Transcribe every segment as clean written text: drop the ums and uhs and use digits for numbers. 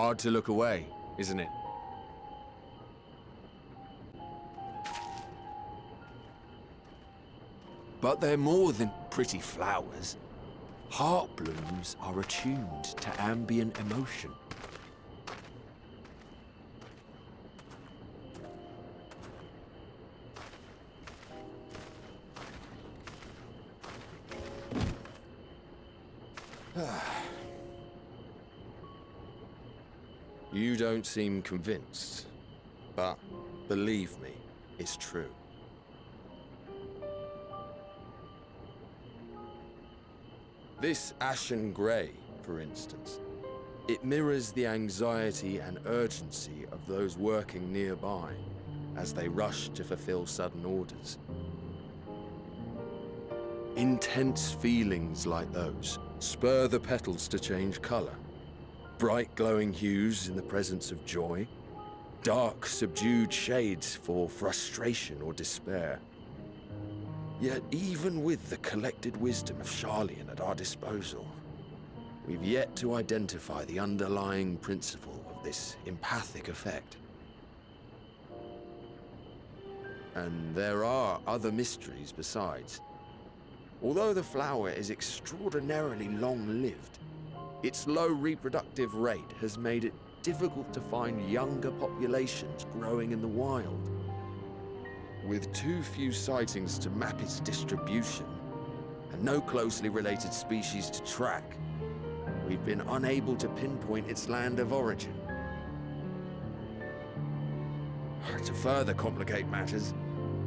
Hard to look away, isn't it? But they're more than pretty flowers. Heart blooms are attuned to ambient emotion. You don't seem convinced, but believe me, it's true. This ashen grey, for instance, it mirrors the anxiety and urgency of those working nearby as they rush to fulfill sudden orders. Intense feelings like those spur the petals to change colour. Bright glowing hues in the presence of joy, dark subdued shades for frustration or despair. Yet even with the collected wisdom of Charlian at our disposal, we've yet to identify the underlying principle of this empathic effect. And there are other mysteries besides. Although the flower is extraordinarily long-lived, its low reproductive rate has made it difficult to find younger populations growing in the wild. With too few sightings to map its distribution, and no closely related species to track, we've been unable to pinpoint its land of origin. To further complicate matters,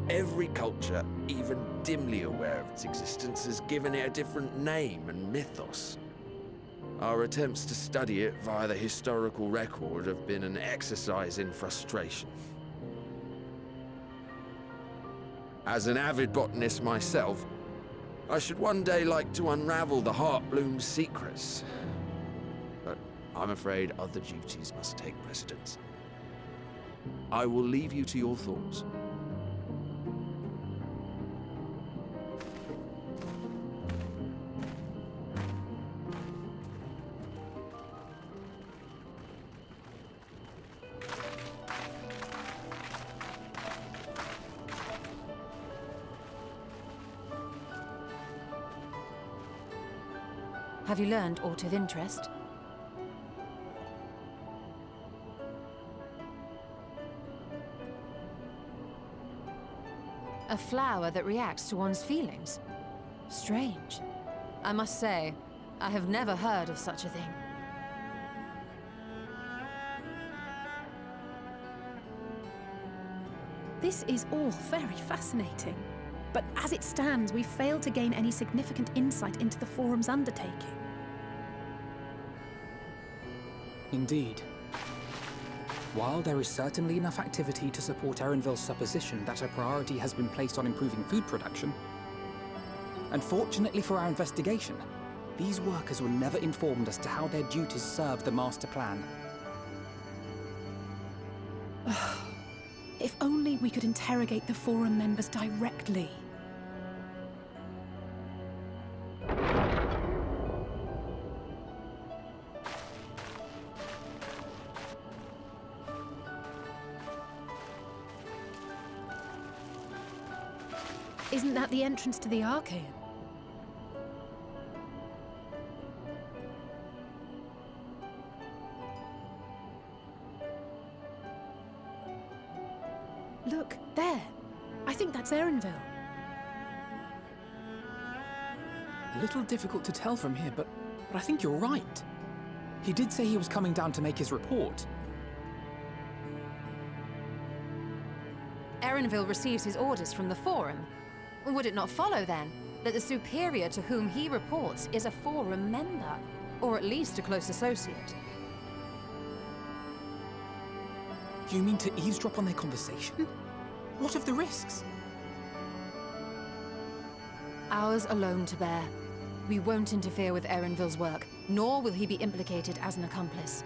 every culture, even dimly aware of its existence, has given it a different name and mythos. Our attempts to study it via the historical record have been an exercise in frustration. As an avid botanist myself, I should one day like to unravel the Heartbloom's secrets. But I'm afraid other duties must take precedence. I will leave you to your thoughts. Have you learned aught of interest? A flower that reacts to one's feelings? Strange. I must say, I have never heard of such a thing. This is all very fascinating. But as it stands, we've failed to gain any significant insight into the Forum's undertaking. Indeed. While there is certainly enough activity to support Erenville's supposition that a priority has been placed on improving food production, unfortunately for our investigation, these workers were never informed as to how their duties serve the master plan. If only we could interrogate the Forum members directly. Isn't that the entrance to the Archaeum? Look, there. I think that's Erenville. A little difficult to tell from here, but I think you're right. He did say he was coming down to make his report. Erenville receives his orders from the Forum. Would it not follow, then, that the superior to whom he reports is a Forum member? Or at least a close associate? You mean to eavesdrop on their conversation? What of the risks? Ours alone to bear. We won't interfere with Erenville's work, nor will he be implicated as an accomplice.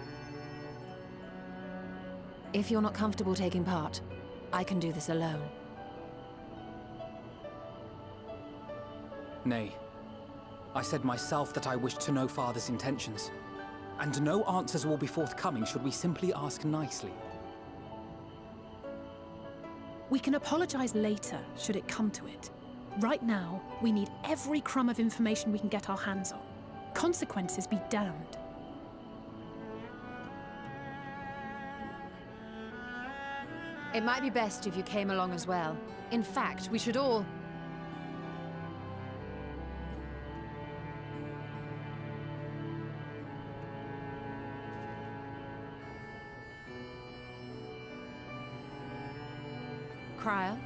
If you're not comfortable taking part, I can do this alone. Nay. I said myself that I wished to know Father's intentions. And no answers will be forthcoming should we simply ask nicely. We can apologize later, should it come to it. Right now, we need every crumb of information we can get our hands on. Consequences be damned. It might be best if you came along as well. In fact, we should all... Crier?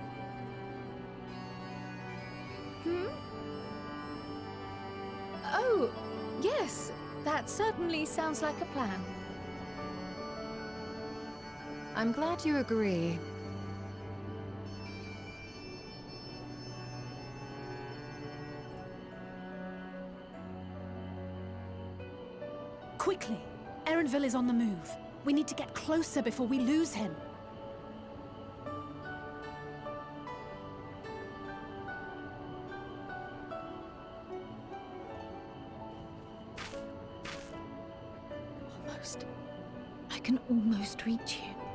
Oh, yes. That certainly sounds like a plan. I'm glad you agree. Quickly! Erenville is on the move. We need to get closer before we lose him. Almost. I can almost reach you.